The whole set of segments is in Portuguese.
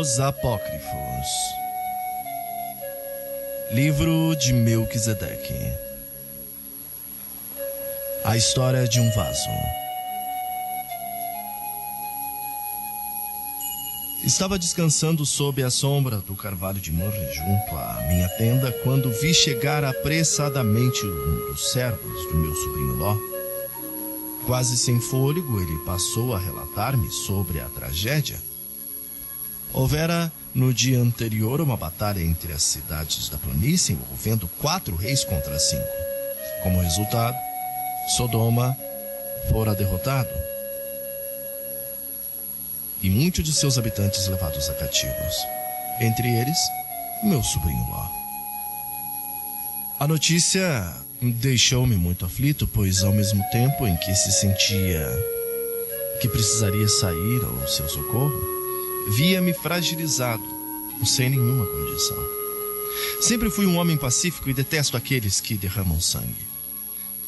Livros Apócrifos. Livro de Melquisedeque. A história de um vaso. Estava descansando sob a sombra do carvalho de Mamre junto à minha tenda quando vi chegar apressadamente um dos servos do meu sobrinho Ló. Quase sem fôlego, ele passou a relatar-me sobre a tragédia. Houvera no dia anterior uma batalha entre as cidades da planície, envolvendo 4 reis contra 5. Como resultado, Sodoma fora derrotado e muitos de seus habitantes levados a cativos, entre eles meu sobrinho Ló. A notícia deixou-me muito aflito, pois ao mesmo tempo em que se sentia que precisaria sair ao seu socorro, via-me fragilizado, sem nenhuma condição. Sempre fui um homem pacífico e detesto aqueles que derramam sangue.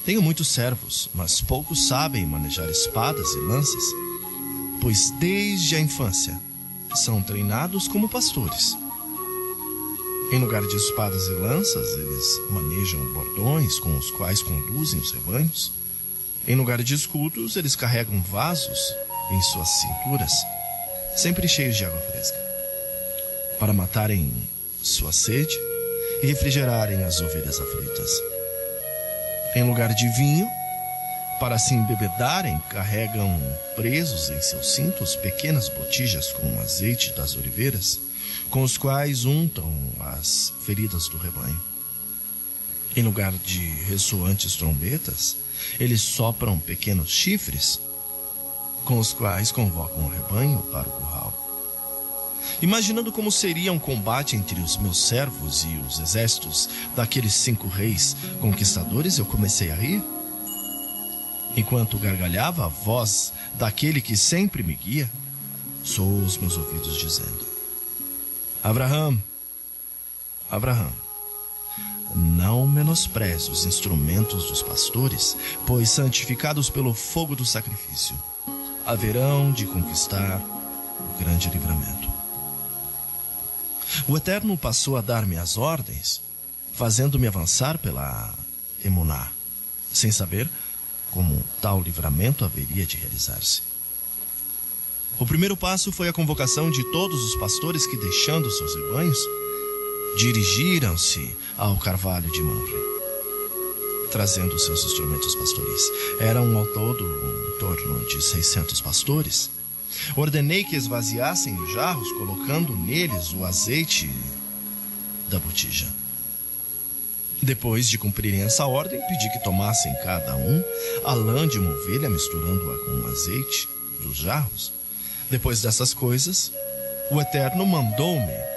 Tenho muitos servos, mas poucos sabem manejar espadas e lanças, pois desde a infância são treinados como pastores. Em lugar de espadas e lanças, eles manejam bordões com os quais conduzem os rebanhos. Em lugar de escudos, eles carregam vasos em suas cinturas, sempre cheios de água fresca, para matarem sua sede e refrigerarem as ovelhas aflitas. Em lugar de vinho, para se embebedarem, carregam presos em seus cintos pequenas botijas com azeite das oliveiras, com os quais untam as feridas do rebanho. Em lugar de ressoantes trombetas, eles sopram pequenos chifres, com os quais convocam o rebanho para o curral. Imaginando como seria um combate entre os meus servos e os exércitos daqueles 5 reis conquistadores, eu comecei a rir. Enquanto gargalhava, a voz daquele que sempre me guia soou aos meus ouvidos dizendo: Abraham, Abraham, não menospreze os instrumentos dos pastores, pois santificados pelo fogo do sacrifício, haverão de conquistar o grande livramento. O Eterno passou a dar-me as ordens, fazendo-me avançar pela Emuná, sem saber como tal livramento haveria de realizar-se. O primeiro passo foi a convocação de todos os pastores que, deixando seus rebanhos, dirigiram-se ao carvalho de Mamre, trazendo seus instrumentos pastoris. Eram ao todo em torno de 600 pastores. Ordenei que esvaziassem os jarros, colocando neles o azeite da botija. Depois de cumprirem essa ordem, pedi que tomassem cada um a lã de uma ovelha, misturando-a com o azeite dos jarros. Depois dessas coisas, o Eterno mandou-me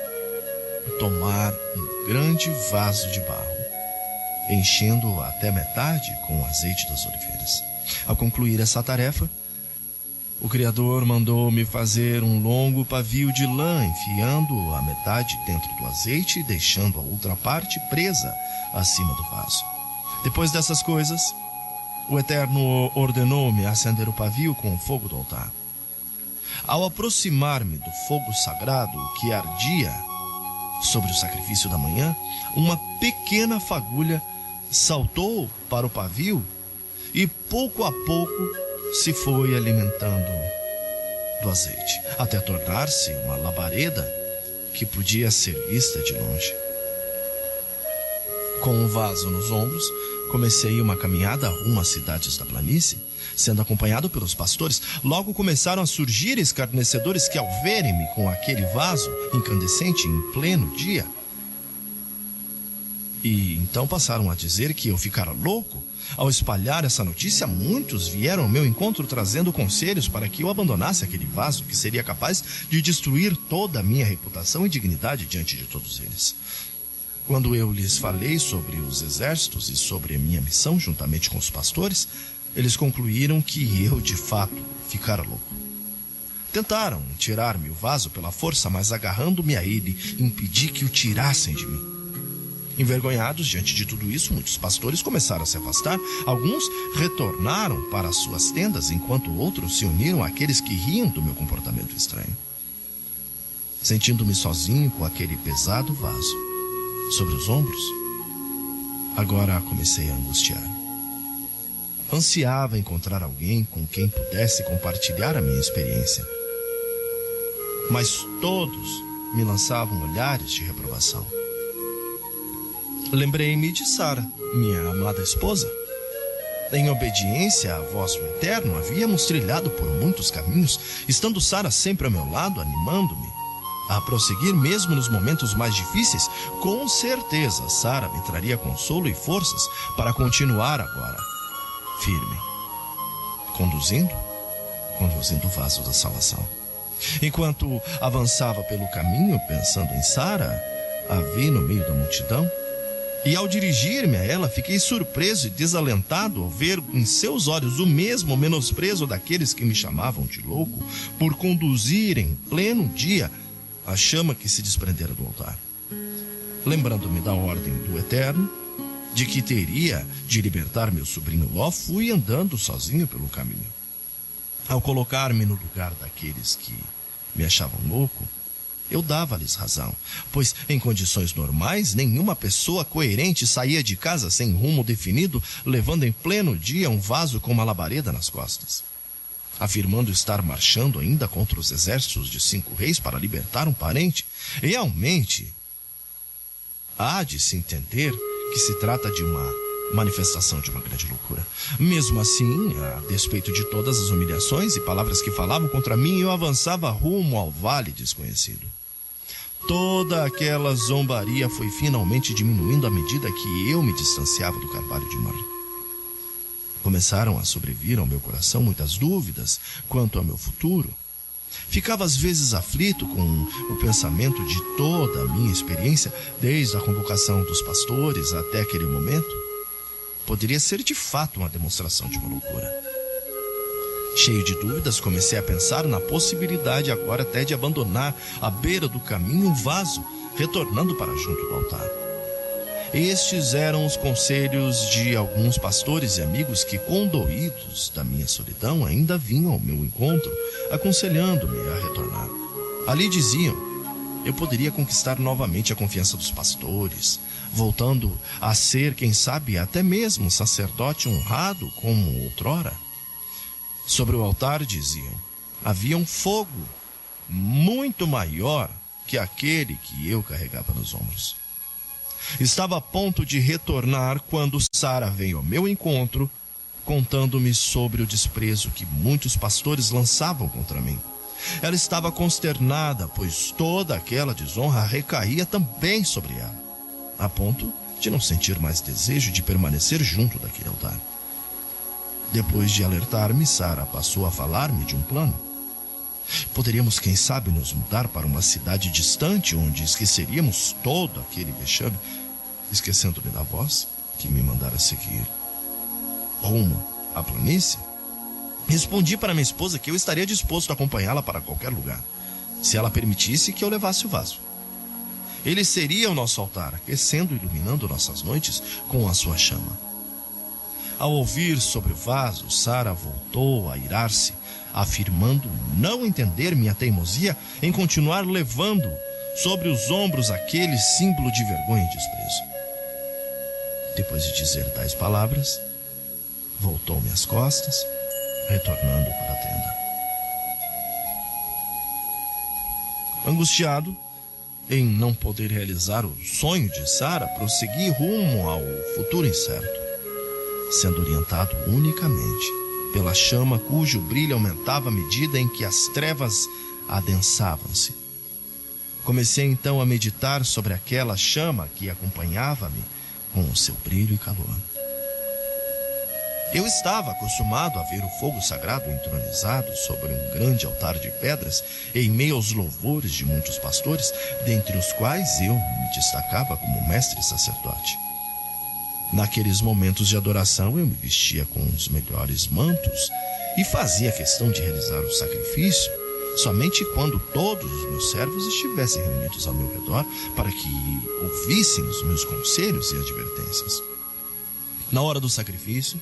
tomar um grande vaso de barro, enchendo-o até metade com o azeite das oliveiras. Ao concluir essa tarefa, o Criador mandou-me fazer um longo pavio de lã, enfiando a metade dentro do azeite e deixando a outra parte presa acima do vaso. Depois dessas coisas, o Eterno ordenou-me acender o pavio com o fogo do altar. Ao aproximar-me do fogo sagrado que ardia sobre o sacrifício da manhã, uma pequena fagulha saltou para o pavio e pouco a pouco se foi alimentando do azeite, até tornar-se uma labareda que podia ser vista de longe. Com o vaso nos ombros, comecei uma caminhada rumo às cidades da planície, sendo acompanhado pelos pastores. Logo começaram a surgir escarnecedores que, ao verem-me com aquele vaso incandescente em pleno dia, e então passaram a dizer que eu ficara louco. Ao espalhar essa notícia, muitos vieram ao meu encontro trazendo conselhos para que eu abandonasse aquele vaso, que seria capaz de destruir toda a minha reputação e dignidade diante de todos eles. Quando eu lhes falei sobre os exércitos e sobre a minha missão juntamente com os pastores, eles concluíram que eu, de fato, ficara louco. Tentaram tirar-me o vaso pela força, mas agarrando-me a ele, impedi que o tirassem de mim. Envergonhados diante de tudo isso, muitos pastores começaram a se afastar. Alguns retornaram para as suas tendas, enquanto outros se uniram àqueles que riam do meu comportamento estranho. sentindo-me sozinho com aquele pesado vaso sobre os ombros. Agora comecei a angustiar. Ansiava encontrar alguém com quem pudesse compartilhar a minha experiência. Mas todos me lançavam olhares de reprovação. Lembrei-me de Sara, minha amada esposa. Em obediência à voz do Eterno, havíamos trilhado por muitos caminhos, estando Sara sempre ao meu lado, animando-me a prosseguir mesmo nos momentos mais difíceis. Com certeza, Sara me traria consolo e forças para continuar agora, firme, conduzindo o vaso da salvação. Enquanto avançava pelo caminho, pensando em Sara, a vi no meio da multidão, e ao dirigir-me a ela, fiquei surpreso e desalentado ao ver em seus olhos o mesmo menosprezo daqueles que me chamavam de louco por conduzir em pleno dia a chama que se desprendera do altar. Lembrando-me da ordem do Eterno, de que teria de libertar meu sobrinho Ló, fui andando sozinho pelo caminho. Ao colocar-me no lugar daqueles que me achavam louco, eu dava-lhes razão, pois em condições normais, nenhuma pessoa coerente saía de casa sem rumo definido, levando em pleno dia um vaso com uma labareda nas costas, afirmando estar marchando ainda contra os exércitos de 5 reis para libertar um parente. Realmente, há de se entender que se trata de uma manifestação de uma grande loucura. Mesmo assim, a despeito de todas as humilhações e palavras que falavam contra mim, eu avançava rumo ao vale desconhecido. Toda aquela zombaria foi finalmente diminuindo à medida que eu me distanciava do Carvalho de Mar. Começaram a sobrevir ao meu coração muitas dúvidas quanto ao meu futuro. Ficava às vezes aflito com o pensamento de toda a minha experiência, desde a convocação dos pastores até aquele momento. Poderia ser de fato uma demonstração de uma loucura. Cheio de dúvidas, comecei a pensar na possibilidade agora até de abandonar à beira do caminho um vaso, retornando para junto do altar. Estes eram os conselhos de alguns pastores e amigos que, condoídos da minha solidão, ainda vinham ao meu encontro, aconselhando-me a retornar. Ali diziam, eu poderia conquistar novamente a confiança dos pastores, voltando a ser, quem sabe, até mesmo sacerdote honrado como outrora. Sobre o altar, diziam, havia um fogo muito maior que aquele que eu carregava nos ombros. Estava a ponto de retornar quando Sara veio ao meu encontro, contando-me sobre o desprezo que muitos pastores lançavam contra mim. Ela estava consternada, pois toda aquela desonra recaía também sobre ela, a ponto de não sentir mais desejo de permanecer junto daquele altar. Depois de alertar-me, Sara passou a falar-me de um plano. Poderíamos, quem sabe, nos mudar para uma cidade distante, onde esqueceríamos todo aquele vexame, esquecendo-me da voz que me mandara seguir rumo à planície. Respondi para minha esposa que eu estaria disposto a acompanhá-la para qualquer lugar, se ela permitisse que eu levasse o vaso. Ele seria o nosso altar, aquecendo e iluminando nossas noites com a sua chama. Ao ouvir sobre o vaso, Sara voltou a irar-se, afirmando não entender minha teimosia em continuar levando sobre os ombros aquele símbolo de vergonha e desprezo. Depois de dizer tais palavras, voltou-me às costas, retornando para a tenda. Angustiado em não poder realizar o sonho de Sara, prossegui rumo ao futuro incerto, sendo orientado unicamente pela chama cujo brilho aumentava à medida em que as trevas adensavam-se. Comecei então a meditar sobre aquela chama que acompanhava-me com o seu brilho e calor. Eu estava acostumado a ver o fogo sagrado entronizado sobre um grande altar de pedras, em meio aos louvores de muitos pastores, dentre os quais eu me destacava como mestre sacerdote. Naqueles momentos de adoração, eu me vestia com os melhores mantos e fazia questão de realizar o sacrifício somente quando todos os meus servos estivessem reunidos ao meu redor para que ouvissem os meus conselhos e advertências. Na hora do sacrifício,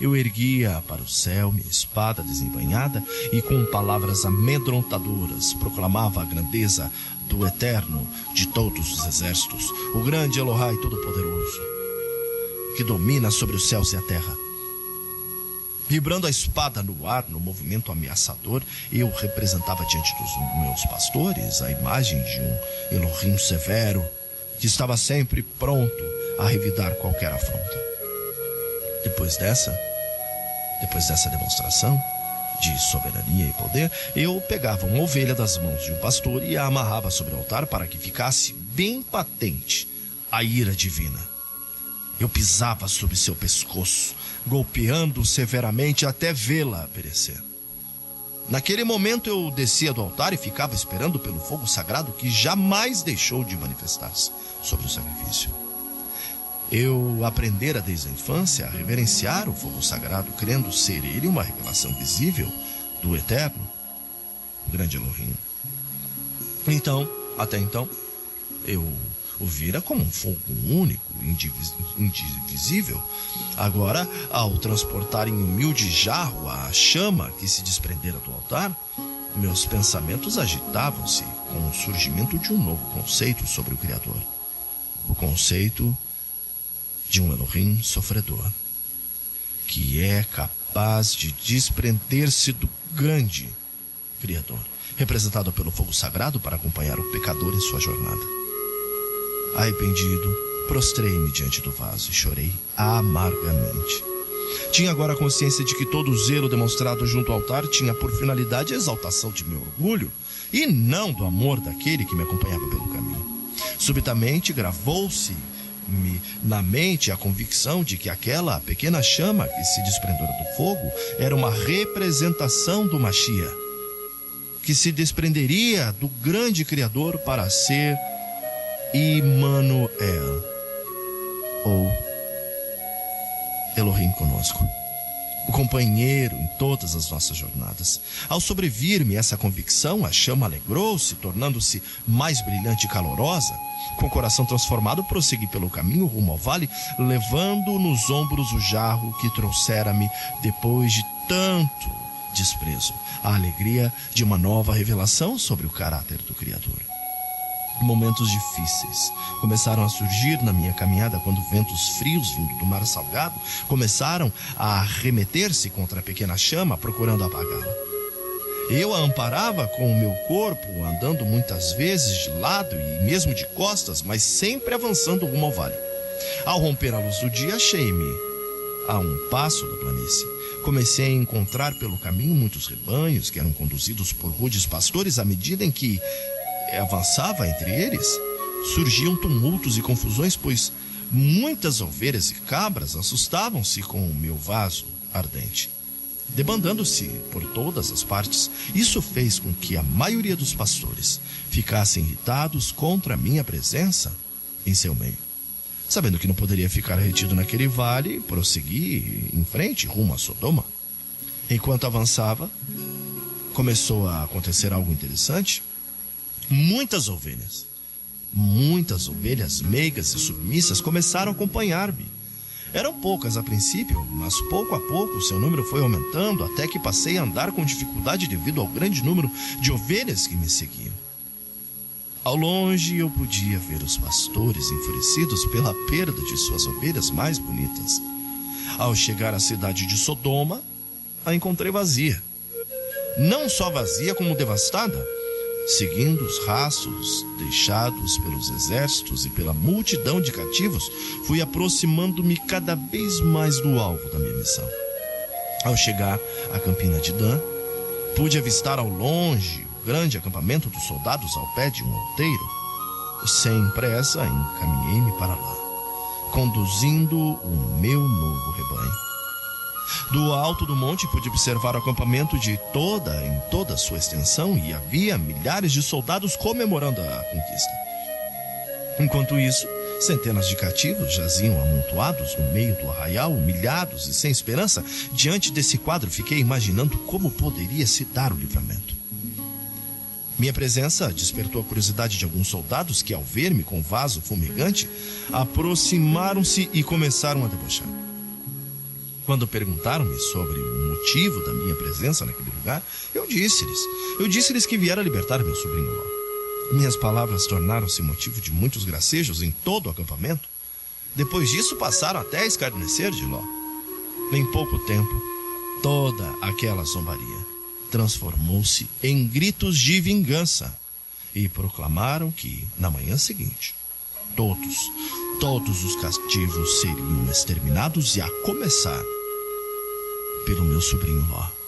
eu erguia para o céu minha espada desembainhada e com palavras amedrontadoras proclamava a grandeza do Eterno de todos os exércitos, o grande Elohai Todo-Poderoso, que domina sobre os céus e a terra. Vibrando a espada no ar, no movimento ameaçador, eu representava diante dos meus pastores a imagem de um Elohim severo, que estava sempre pronto a revidar qualquer afronta. Depois dessa demonstração de soberania e poder, eu pegava uma ovelha das mãos de um pastor e a amarrava sobre o altar para que ficasse bem patente a ira divina. Eu pisava sobre seu pescoço, golpeando severamente até vê-la perecer. Naquele momento eu descia do altar e ficava esperando pelo fogo sagrado que jamais deixou de manifestar-se sobre o sacrifício. Eu aprendera desde a infância a reverenciar o fogo sagrado, crendo ser ele uma revelação visível do Eterno, o grande Elohim. Até então, eu o vira como um fogo único, indivisível. Agora, ao transportar em humilde jarro a chama que se desprendera do altar, meus pensamentos agitavam-se com o surgimento de um novo conceito sobre o Criador. O conceito de um Elohim sofredor, que é capaz de desprender-se do grande Criador, representado pelo fogo sagrado para acompanhar o pecador em sua jornada. Arrependido, prostrei-me diante do vaso e chorei amargamente. Tinha agora consciência de que todo o zelo demonstrado junto ao altar tinha por finalidade a exaltação de meu orgulho e não do amor daquele que me acompanhava pelo caminho. Subitamente gravou-se-me na mente a convicção de que aquela pequena chama que se desprendera do fogo era uma representação do Mashiach, que se desprenderia do grande Criador para ser Immanuel, ou Elohim conosco, o companheiro em todas as nossas jornadas. Ao sobrevir-me essa convicção, a chama alegrou-se, tornando-se mais brilhante e calorosa. Com o coração transformado, prossegui pelo caminho rumo ao vale, levando nos ombros o jarro que trouxera-me, depois de tanto desprezo, a alegria de uma nova revelação sobre o caráter do Criador. Momentos difíceis começaram a surgir na minha caminhada quando ventos frios vindo do mar salgado começaram a arremeter-se contra a pequena chama, procurando apagá-la. Eu a amparava com o meu corpo, andando muitas vezes de lado e mesmo de costas, mas sempre avançando rumo ao vale. Ao romper a luz do dia, achei-me a um passo da planície. Comecei a encontrar pelo caminho muitos rebanhos que eram conduzidos por rudes pastores. À medida em que avançava entre eles, surgiam tumultos e confusões, pois muitas ovelhas e cabras assustavam-se com o meu vaso ardente, debandando-se por todas as partes. Isso fez com que a maioria dos pastores ficassem irritados contra a minha presença em seu meio. Sabendo que não poderia ficar retido naquele vale, prossegui em frente rumo a Sodoma. Enquanto avançava, começou a acontecer algo interessante. Muitas ovelhas meigas e submissas começaram a acompanhar-me. Eram poucas a princípio, mas pouco a pouco seu número foi aumentando até que passei a andar com dificuldade devido ao grande número de ovelhas que me seguiam. Ao longe eu podia ver os pastores enfurecidos pela perda de suas ovelhas mais bonitas. Ao chegar à cidade de Sodoma, a encontrei vazia. Não só vazia, como devastada. Seguindo os rastros deixados pelos exércitos e pela multidão de cativos, fui aproximando-me cada vez mais do alvo da minha missão. Ao chegar à campina de Dan, pude avistar ao longe o grande acampamento dos soldados ao pé de um outeiro. Sem pressa, encaminhei-me para lá, conduzindo o meu novo rebanho. Do alto do monte pude observar o acampamento em toda a sua extensão, e havia milhares de soldados comemorando a conquista. Enquanto isso, centenas de cativos jaziam amontoados no meio do arraial, humilhados e sem esperança. Diante desse quadro, fiquei imaginando como poderia se dar o livramento. Minha presença despertou a curiosidade de alguns soldados que, ao ver-me com o vaso fumegante, aproximaram-se e começaram a debochar. Quando perguntaram-me sobre o motivo da minha presença naquele lugar, eu disse-lhes que viera libertar meu sobrinho Ló. Minhas palavras tornaram-se motivo de muitos gracejos em todo o acampamento. Depois disso, passaram até a escarnecer de Ló. Em pouco tempo, toda aquela zombaria transformou-se em gritos de vingança e proclamaram que, na manhã seguinte, todos os cativos seriam exterminados, e a começar pelo meu sobrinho Ló.